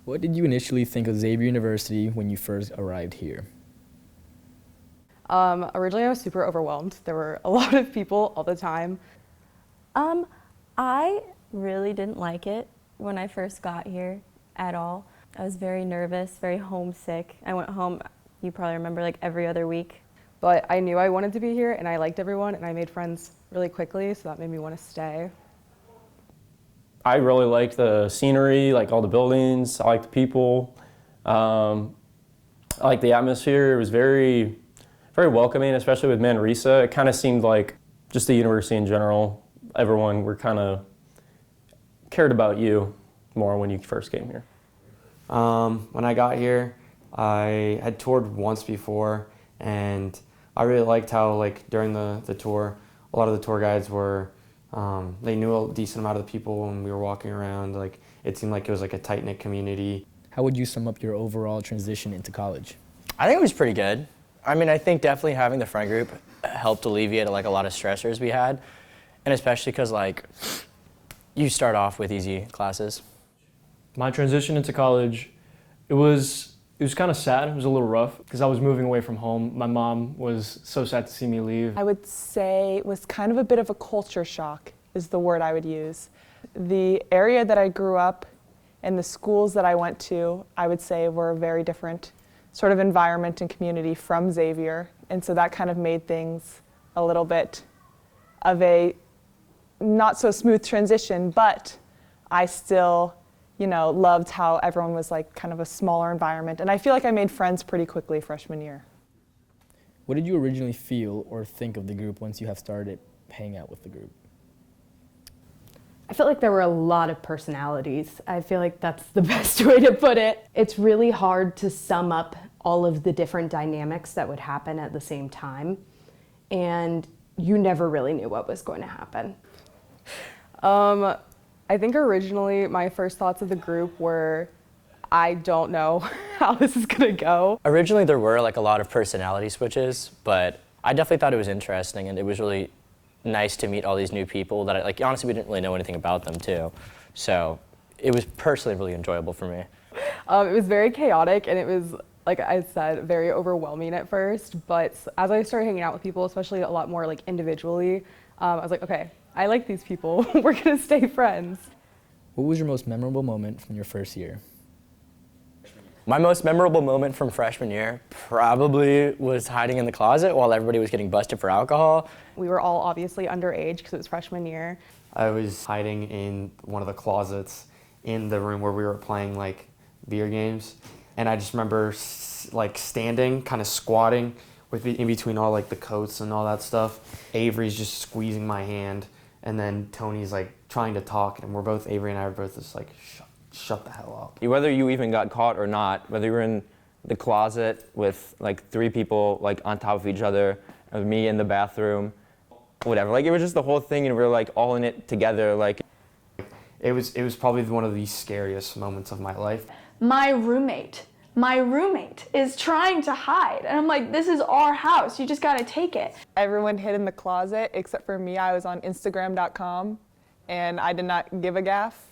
What did you initially think of Xavier University when you first arrived here? Originally I was super overwhelmed. There were a lot of people all the time. I really didn't like it when I first got here at all. I was very nervous, very homesick. I went home, you probably remember, like every other week. But I knew I wanted to be here and I liked everyone and I made friends really quickly, so that made me want to stay. I really liked the scenery, like all the buildings. I liked the people. I liked the atmosphere. It was very, very welcoming, especially with Manresa. It kind of seemed like just the university in general. Everyone were kind of cared about you more when you first came here. When I got here, I had toured once before, and I really liked how, like, during the tour, a lot of the tour guides were, they knew a decent amount of the people when we were walking around. Like, it seemed like it was like a tight-knit community. How would you sum up your overall transition into college? I think it was pretty good. I mean, I think definitely having the friend group helped alleviate like a lot of stressors we had, and especially because like you start off with easy classes. My transition into college, it was kind of sad. It was a little rough because I was moving away from home. My mom was so sad to see me leave. I would say it was kind of a bit of a culture shock is the word I would use. The area that I grew up and the schools that I went to, I would say were a very different sort of environment and community from Xavier. And so that kind of made things a little bit of a not so smooth transition, but I still, loved how everyone was like kind of a smaller environment. And I feel like I made friends pretty quickly freshman year. What did you originally feel or think of the group once you have started hanging out with the group? I felt like there were a lot of personalities. I feel like that's the best way to put it. It's really hard to sum up all of the different dynamics that would happen at the same time. And you never really knew what was going to happen. I think originally my first thoughts of the group were, I don't know how this is gonna go. Originally there were like a lot of personality switches, but I definitely thought it was interesting and it was really nice to meet all these new people that honestly we didn't really know anything about them too. So it was personally really enjoyable for me. It was very chaotic and it was, like I said, very overwhelming at first, but as I started hanging out with people, especially a lot more like individually, I was like, okay, I like these people, we're gonna stay friends. What was your most memorable moment from your first year? My most memorable moment from freshman year probably was hiding in the closet while everybody was getting busted for alcohol. We were all obviously underage because it was freshman year. I was hiding in one of the closets in the room where we were playing like beer games, and I just remember like standing, kind of squatting in between all like the coats and all that stuff. Avery's just squeezing my hand, and then Tony's like trying to talk, and Avery and I were both just like, shut the hell up. Whether you even got caught or not, whether you were in the closet with like 3 people like on top of each other, or me in the bathroom, whatever. Like it was just the whole thing, and we were like all in it together. Like it was probably one of the scariest moments of my life. My roommate is trying to hide. And I'm like, this is our house. You just gotta take it. Everyone hid in the closet except for me. I was on Instagram.com and I did not give a gaff.